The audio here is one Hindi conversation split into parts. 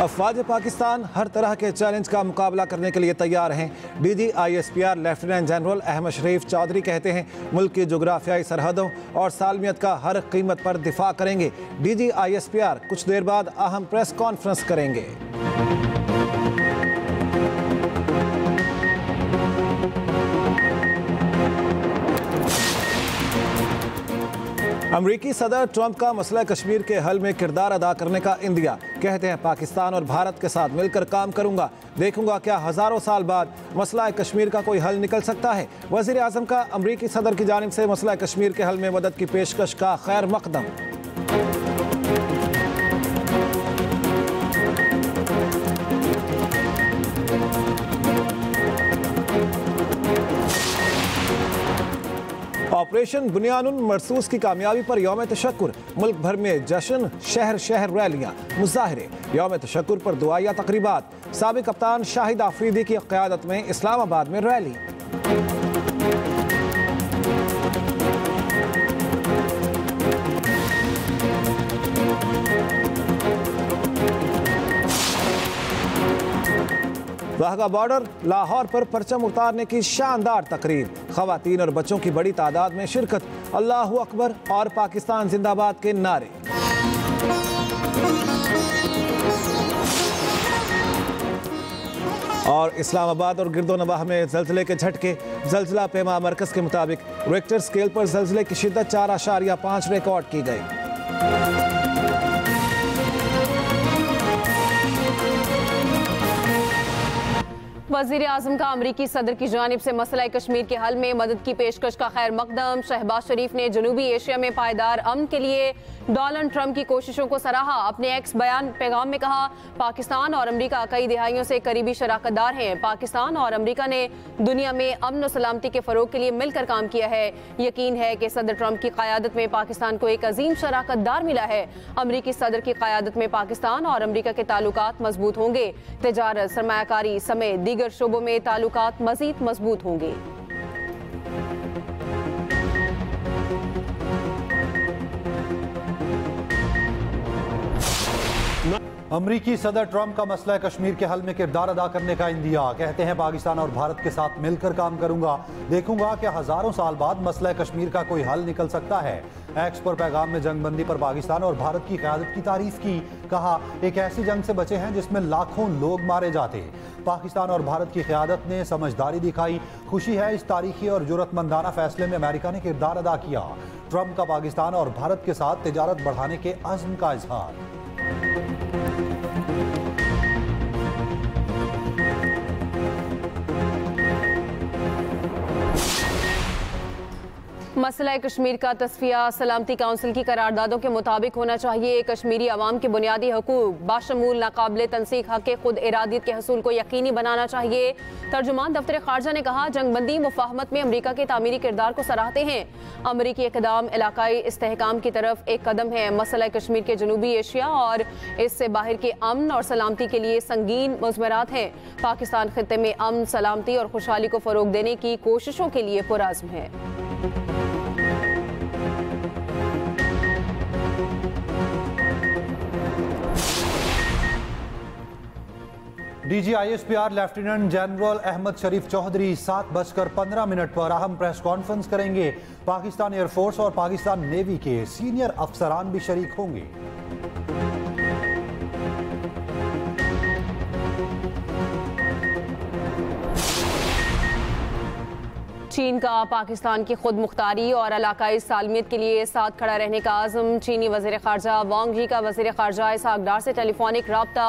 अफवाज पाकिस्तान हर तरह के चैलेंज का मुकाबला करने के लिए तैयार हैं। DGISPR लेफ्टिनेंट जनरल अहमद शरीफ चौधरी कहते हैं मुल्क की जोग्राफियाई सरहदों और सालमियत का हर कीमत पर दिफा करेंगे। DGISPR कुछ देर बाद अहम प्रेस कॉन्फ्रेंस करेंगे। अमरीकी सदर ट्रंप का मसला कश्मीर के हल में किरदार अदा करने का इंदिया। कहते हैं पाकिस्तान और भारत के साथ मिलकर काम करूंगा, देखूंगा क्या हजारों साल बाद मसला कश्मीर का कोई हल निकल सकता है। वजीर आजम का अमरीकी सदर की जानिब से मसला कश्मीर के हल में मदद की पेशकश का खैर मकदम। ऑपरेशन बुनियानुन मरसूस की कामयाबी पर यौम तशक्कुर। मुल्क भर में जश्न, शहर शहर रैलियां, मुजाहरे। यौम तशक्कुर पर दुआया तकरीबात। साबिक कप्तान शाहिद आफरीदी की क़यादत में इस्लामाबाद में रैली। वाघा बॉर्डर लाहौर पर परचम उतारने की शानदार तकरीर। खवातीन और बच्चों की बड़ी तादाद में शिरकत। अल्लाहू अकबर और पाकिस्तान जिंदाबाद के नारे। और इस्लामाबाद और गिरदोनवाह में जल्जले के झटके। जल्जला पैमा मरकज के मुताबिक रिक्टर स्केल पर जल्जले की शिद्दत 4.5 रिकॉर्ड की गई। वज़ीर आज़म का अमरीकी सदर की जानिब से मसला कश्मीर के हल में मदद की पेशकश का खैर मकदम। शहबाज शरीफ ने जनूबी एशिया में पायदार अमन के लिए डोनाल्ड ट्रंप की कोशिशों को सराहा। अपने एक्स पैगाम में कहा, पाकिस्तान और अमरीका कई दिहाइयों से करीबी शराकतदार हैं। पाकिस्तान और अमरीका ने दुनिया में अमन और सलामती के फ़रोग के लिए मिलकर काम किया है। यकीन है कि सदर ट्रंप की क़यादत में पाकिस्तान को एक अजीम शराकतदार मिला है। अमरीकी सदर की क़यादत में पाकिस्तान और अमरीका के ताल्लुकात मजबूत होंगे। तिजारत, सरमायाकारी समेत दीगर शोबों में ताल्लुकात मजीद मजबूत होंगे। अमरीकी सदर ट्रंप का मसला कश्मीर के हल में किरदार अदा करने का इंदिया। कहते हैं पाकिस्तान और भारत के साथ मिलकर काम करूंगा, देखूंगा कि हजारों साल बाद मसला कश्मीर का कोई हल निकल सकता है। एक्स पर पैगाम में जंगबंदी पर पाकिस्तान और भारत की क़यादत की तारीफ की। कहा, एक ऐसी जंग से बचे हैं जिसमें लाखों लोग मारे जाते। पाकिस्तान और भारत की क़यादत ने समझदारी दिखाई। खुशी है इस तारीखी और जुर्रतमंदाना फैसले में अमेरिका ने किरदार अदा किया। ट्रंप का पाकिस्तान और भारत के साथ तिजारत बढ़ाने के अज़्म का इजहार। मसला कश्मीर का तस्फिया सलामती काउंसिल की करारदादों के मुताबिक होना चाहिए। कश्मीरी अवाम के बुनियादी हकूक बाशमूल नाकाबिले तनसीक हक खुद इरादियत के हसूल को यकीनी बनाना चाहिए। तर्जुमान दफ्तर खारजा ने कहा, जंगबंदी मुफाहमत में अमरीका के तामीरी किरदार को सराहते हैं। अमरीकी इक़दाम इलाकाई इस्तेहकाम की तरफ एक कदम है। मसला कश्मीर के जनूबी एशिया और इससे बाहर के अमन और सलामती के लिए संगीन मुज़मरात हैं। पाकिस्तान खित्ते में अमन, सलामती और खुशहाली को फ़रोग देने की कोशिशों के लिए पुरअज़्म है। DGISPR लेफ्टिनेंट जनरल अहमद शरीफ चौधरी 7:15 पर अहम प्रेस कॉन्फ्रेंस करेंगे। पाकिस्तान एयरफोर्स और पाकिस्तान नेवी के सीनियर अफसरान भी शरीक होंगे। चीन का पाकिस्तान की खुद मुख्तारी और इलाकाई सालमियत के लिए साथ खड़ा रहने का आज़म। चीनी वज़ीर ख़ारजा वांग ही का वज़ीर ख़ारजा इसहाक डार से टेलीफोनिक रब्ता।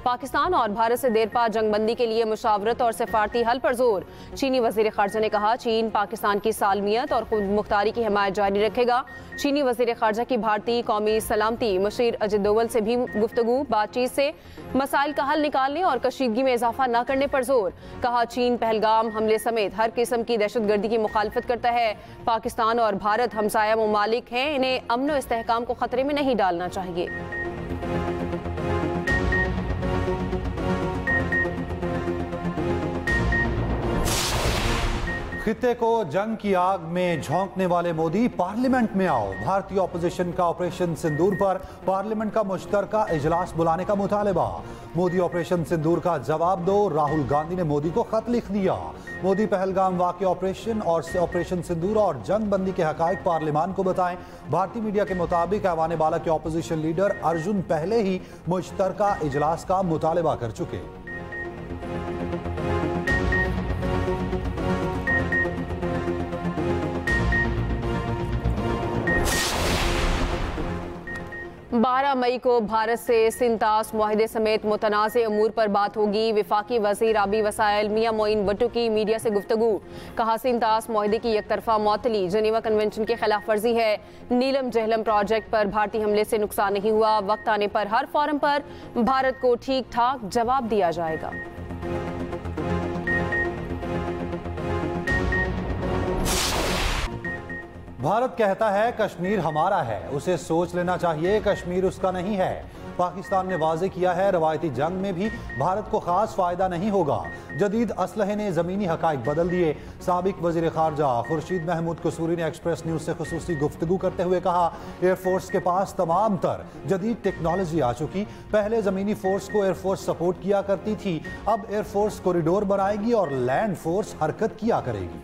पाकिस्तान और भारत से देर बाद जंगबंदी के लिए मुशावरत और सिफारती हल पर जोर। चीनी वज़ीर ख़ारजा ने कहा, चीन पाकिस्तान की सालमियत और खुद मुख्तारी की हिमायत जारी रखेगा। चीनी वज़ीर ख़ारजा की भारतीय कौमी सलामती मशीर अजित दोवल से भी गुफ्तगू, बातचीत से मसाइल का हल निकालने और कशीदगी में इजाफा न करने पर जोर। कहा, चीन पहलगाम हमले समेत हर किस्म की दहशतगर्दी की मुखालफत करता है। पाकिस्तान और भारत हमसाया मुमालिक हैं, इन्हें अमन और इस्तेहकाम को खतरे में नहीं डालना चाहिए। खित्ते को जंग की आग में झोंकने वाले मोदी, पार्लियामेंट में आओ। भारतीय ऑपोजिशन का ऑपरेशन सिंदूर पर पार्लियामेंट का मुश्तरका इजलास बुलाने का मुतालबा। मोदी ऑपरेशन सिंदूर का जवाब दो, राहुल गांधी ने मोदी को खत लिख दिया। मोदी पहलगाम वाक़ ऑपरेशन और ऑपरेशन सिंदूर और जंग बंदी के हकायक पार्लियामान को बताएं। भारतीय मीडिया के मुताबिक ऐवान बाला के ऑपोजिशन लीडर अर्जुन पहले ही मुश्तरका इजलास का मुतालबा कर चुके। बारह मई को भारत से सिंतास मुआहदे समेत मुतनाज़ अमूर पर बात होगी। विफाकी वज़ीर आबी वसाइल मियां मोइन भट्टो की मीडिया से गुफ्तगू। कहा, सिंतास मुआहदे की एक तरफा मअतली जनीवा कन्वेंशन की खिलाफ वर्जी है। नीलम जहलम प्रोजेक्ट पर भारतीय हमले से नुकसान नहीं हुआ। वक्त आने पर हर फोरम पर भारत को ठीक ठाक जवाब दिया जाएगा। भारत कहता है कश्मीर हमारा है, उसे सोच लेना चाहिए कश्मीर उसका नहीं है। पाकिस्तान ने वाज़े किया है रवायती जंग में भी भारत को खास फायदा नहीं होगा। जदीद असलहे ने जमीनी हकाइक बदल दिए। साबिक वजीर खारजा खुर्शीद महमूद कसूरी ने एक्सप्रेस न्यूज से खुसूसी गुफ्तगू करते हुए कहा, एयरफोर्स के पास तमाम तर जदीद टेक्नोलॉजी आ चुकी। पहले जमीनी फोर्स को एयरफोर्स सपोर्ट किया करती थी, अब एयरफोर्स कॉरिडोर बनाएगी और लैंड फोर्स हरकत किया करेगी।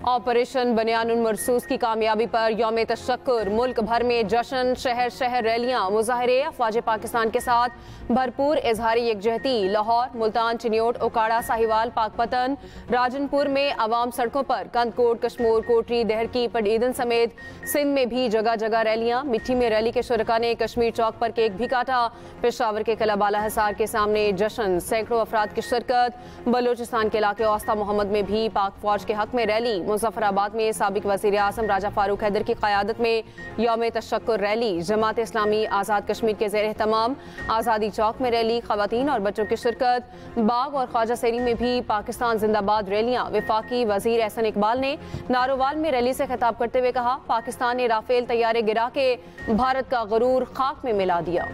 ऑपरेशन बनियानुल मरसूस की कामयाबी पर यौम तशक्कुर। मुल्क भर में जश्न, शहर शहर रैलियां, मुजाहरे। अफवाज पाकिस्तान के साथ भरपूर इजहारी यकजहती। लाहौर, मुल्तान, चिन्योट, ओकाड़ा, साहिवाल, पाकपतन, राजनपुर में अवाम सड़कों पर। कंदकोट, कश्मोर, कोटरी, दहरकी, पडईदन समेत सिंध में भी जगह जगह रैलियां। मिट्टी में रैली के शुरका ने कश्मीर चौक पर केक भी काटा। पेशावर के किला बाला हिसार के सामने जश्न, सैकड़ों अफराद की शिरकत। बलोचिस्तान के इलाके औस्ता मोहम्मद में भी पाक फौज के हक में रैली। मुजफ्फराबाद में साबिक वज़ीर आज़म राजा फारूक हैदर की क़यादत में यौम तशक्कुर रैली। जमात इस्लामी आज़ाद कश्मीर के ज़ेर एहतमाम आज़ादी चौक में रैली। ख़वातीन और बच्चों की शिरकत। बाग और ख्वाजा सेरी में भी पाकिस्तान जिंदाबाद रैलियां। विफाकी वज़ीर एहसन इकबाल ने नारोवाल में रैली से खिताब करते हुए कहा, पाकिस्तान ने राफेल तैयारे गिरा के भारत का गरूर खाक में मिला दिया।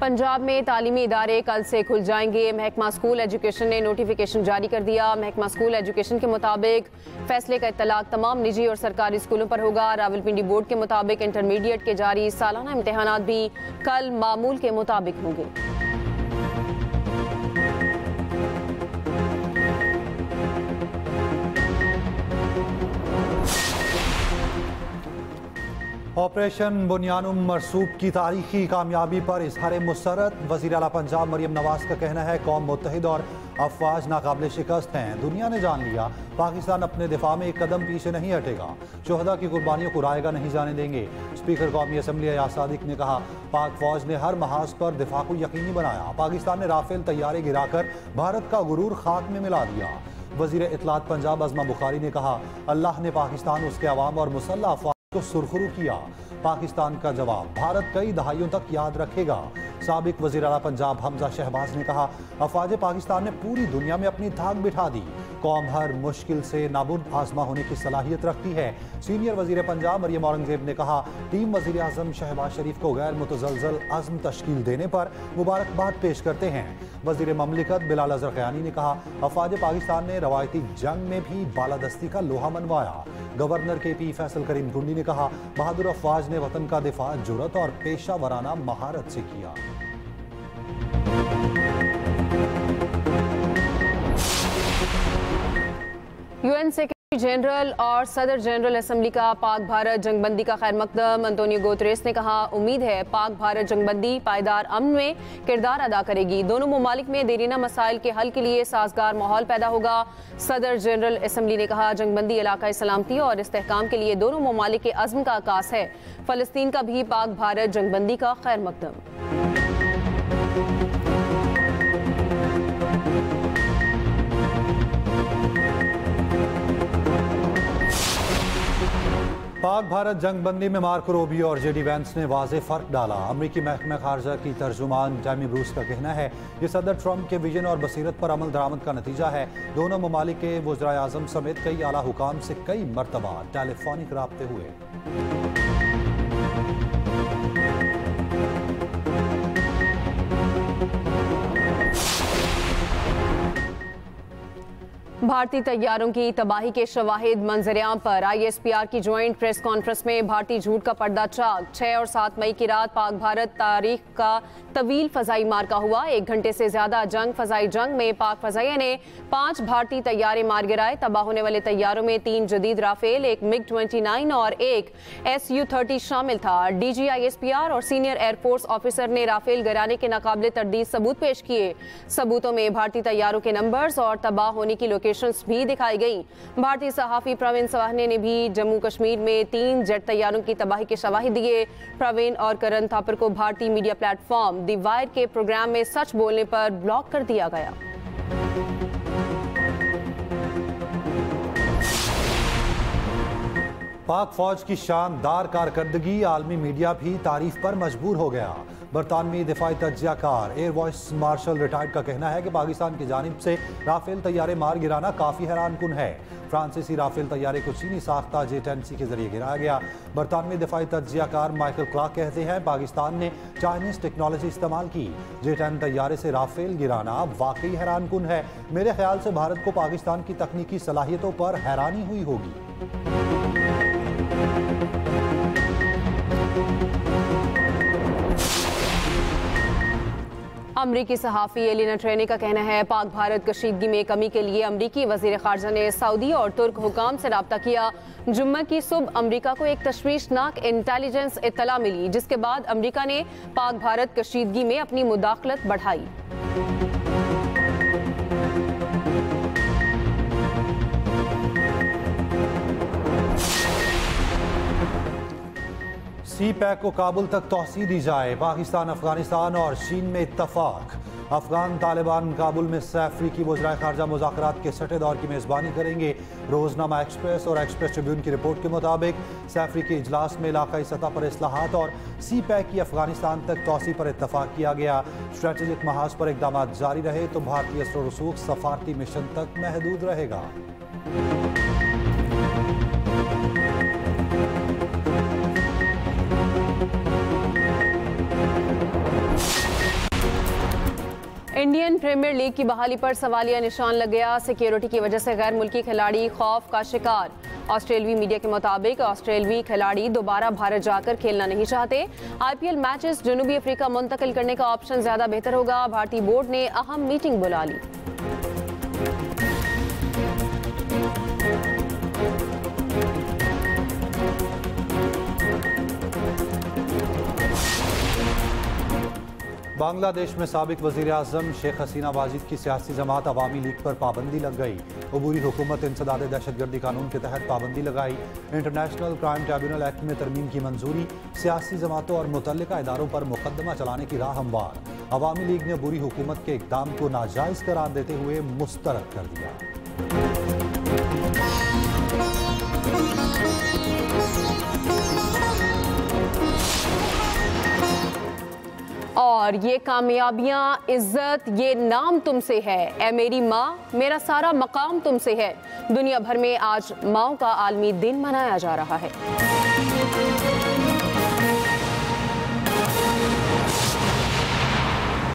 पंजाब में तालीमी इदारे कल से खुल जाएंगे। महकमा स्कूल एजुकेशन ने नोटिफिकेशन जारी कर दिया। महकमा स्कूल एजुकेशन के मुताबिक फैसले का इत्तलाक तमाम निजी और सरकारी स्कूलों पर होगा। रावलपिंडी बोर्ड के मुताबिक इंटरमीडिएट के जारी सालाना इम्तिहानात भी कल मामूल के मुताबिक होंगे। ऑपरेशन बुनियानुल मरसूस की तारीखी कामयाबी पर इजहार मुसरत। वज़ीर आला पंजाब मरियम नवाज का कहना है, कौम मुत्तहिद और अफवाज नाकाबिल शिकस्त हैं। दुनिया ने जान लिया, पाकिस्तान अपने दिफा में एक कदम पीछे नहीं हटेगा। शोहदा की कुर्बानियों को रायगा नहीं जाने देंगे। स्पीकर कौमी असम्बली अयाज सादिक ने कहा, पाक फौज ने हर महाज पर दिफा को यकीनी बनाया। पाकिस्तान ने राफेल तैयारे गिराकर भारत का गुरूर खाक में मिला दिया। वज़ीर इत्तलात पंजाब अज़मा बुखारी ने कहा, अल्लाह ने पाकिस्तान, उसके अवाम और मुसल्लह अफवाज को सुरखरू किया। पाकिस्तान का जवाब भारत कई दहाइयों तक याद रखेगा। साबिक वज़ीर आला पंजाब हमजा शहबाज ने कहा, अफवाज पाकिस्तान ने पूरी दुनिया में अपनी धाक बिठा दी। कौम हर मुश्किल से नाबुद आजमा होने की सलाहियत रखती है। सीनियर वज़ीर पंजाब मरियम औरंगजेब ने कहा, टीम वज़ीर आज़म शहबाज शरीफ को गैर मुतज़लज़ल अज़्म तश्कील देने पर मुबारकबाद पेश करते हैं। वज़ीर ममलिकत बिलाल अज़हर क़यानी ने कहा, अफवाज पाकिस्तान ने रवायती जंग में भी बालादस्ती का लोहा मनवाया। गवर्नर के पी फैसल करीम गुंडी ने कहा, बहादुर अफवाज ने वतन का दिफा जुर्रत और पेशा वराना महारत से किया। यूएन सेक्रेटरी जनरल और सदर जनरल असम्बली का पाक भारत जंगबंदी का खैर मकदम। अंतोनियो गुतेरेस ने कहा, उम्मीद है पाक भारत जंगबंदी पायदार अमन में किरदार अदा करेगी। दोनों ममालिक में देरीना मसाइल के हल के लिए साजगार माहौल पैदा होगा। सदर जनरल असम्बली ने कहा, जंगबंदी इलाकाई सलामती और इस्तेहकाम के लिए दोनों ममालिक के अज़्म का आकाश है। फलस्तीन का भी पाक भारत जंगबंदी का खैर मकदम। पाक पाक भारत जंग बंदी में मार्को रूबियो और जेडी वैंस ने वाज़े फ़र्क डाला। अमरीकी महकमा खारजा की तर्जुमान टैमी ब्रूस का कहना है कि सदर ट्रंप के विजन और बसीरत पर अमल दरामद का नतीजा है। दोनों ममालिक के वज़राए आज़म समेत कई आला हुकाम से कई मरतबा टेलीफोनिक राब्ते हुए। भारतीय तैयारों की तबाही के शवाहिद मंजरेआम पर ISPR की ज्वाइंट प्रेस कॉन्फ्रेंस में भारतीय झूठ का पर्दा चाक। 6 और 7 मई की रात पाक भारत तारीख का तवील फजाई मार्का हुआ। 1 घंटे से ज्यादा फजाई जंग में पाक फजाइया ने 5 भारतीय तैयारे मार गिराए। तबाह होने वाले तैयारों में 3 जदीद राफेल, एक MiG-29 और एक Su-30 शामिल था। DG ISPR और सीनियर एयरफोर्स ऑफिसर ने राफेल गिराने के नाकाबिले तरदीद सबूत पेश किए। सबूतों में भारतीय तैयारों के नंबर्स और तबाह होने की लोकेशंस भी दिखाई गई। भारतीय सहाफी प्रवीण सवाहने ने भी जम्मू कश्मीर में 3 जेट तैयारों की तबाही के शवाहिद दिए। प्रवीण और करण थापर को भारतीय मीडिया प्लेटफॉर्म द वायर के प्रोग्राम में सच बोलने पर ब्लॉक कर दिया गया। पाक फौज की शानदार कारकर्दगी आलमी मीडिया भी तारीफ पर मजबूर हो गया। बरतानवी दिफाई तज्जियाकार एयर वाइस मार्शल रिटायर्ड का कहना है कि पाकिस्तान की जानिब से राफेल तैयारे मार गिराना काफ़ी हैरानकुन है। फ्रांसीसी राफेल तैयारे को चीनी साख्ता J-10C के जरिए गिराया गया। बरतानवी दिफाई तज्जियाकार माइकल क्लार्क कहते हैं पाकिस्तान ने चाइनीज टेक्नोलॉजी इस्तेमाल की। J-10 तैयारे से राफेल गिराना वाकई हैरानकुन है। मेरे ख्याल से भारत को पाकिस्तान की तकनीकी सलाहियतों पर हैरानी हुई होगी। अमरीकी सहाफ़ी एलिना ट्रेनी का कहना है पाक भारत कशीदगी में कमी के लिए अमरीकी वज़ीर ख़ारजा ने सऊदी और तुर्क हुकाम से रब्ता किया। जुम्मे की सुबह अमरीका को एक तशवीशनाक इंटेलिजेंस इत्तला मिली, जिसके बाद अमरीका ने पाक भारत कशीदगी में अपनी मुदाखलत बढ़ाई। CPEC को काबुल तक तोसी दी जाए। पाकिस्तान, अफगानिस्तान और चीन में इत्तफाक। अफगान तालिबान काबुल में सैफ अफ्रीकी वज़राए ख़ारजा मुज़ाकरात के छठे दौर की मेज़बानी करेंगे। रोज़नामा एक्सप्रेस और एक्सप्रेस ट्रिब्यून की रिपोर्ट के मुताबिक सैफ अफ्रीकी इजलास में इलाकाई सतह पर इस्लाहात और CPEC की अफगानिस्तान तक तोसी पर इत्तफाक किया गया। स्ट्रेटेजिक महाज पर इक़दाम जारी रहे तो भारतीय असर रसूख सफारती मिशन तक महदूद रहेगा। इंडियन प्रीमियर लीग की बहाली पर सवालिया निशान लग गया। सिक्योरिटी की वजह से गैर मुल्की खिलाड़ी खौफ का शिकार। ऑस्ट्रेलवी मीडिया के मुताबिक ऑस्ट्रेलवी खिलाड़ी दोबारा भारत जाकर खेलना नहीं चाहते। IPL मैचेस जनूबी अफ्रीका मुंतकिल करने का ऑप्शन ज्यादा बेहतर होगा। भारतीय बोर्ड ने अहम मीटिंग बुला ली। बांग्लादेश में साबिक वज़ीर आज़म शेख हसीना वाजिद की सियासी जमात अवामी लीग पर पाबंदी लग गई। अबूरी हुकूमत इंसदाद दहशतगर्दी कानून के तहत पाबंदी लगाई। इंटरनेशनल क्राइम ट्रिब्यूनल एक्ट में तरमीम की मंजूरी। सियासी जमातों और मुतल्लिका इदारों पर मुकदमा चलाने की राह हमवार। अवामी लीग ने अबूरी हुकूमत के इक़दाम को नाजायज़ करार देते हुए मुस्तरद कर दिया। और ये कामयाबियां, इज्जत, ये नाम तुमसे है। ए मेरी माँ, मेरा सारा मकाम तुमसे है। दुनिया भर में आज माओ का आलमी दिन मनाया जा रहा है।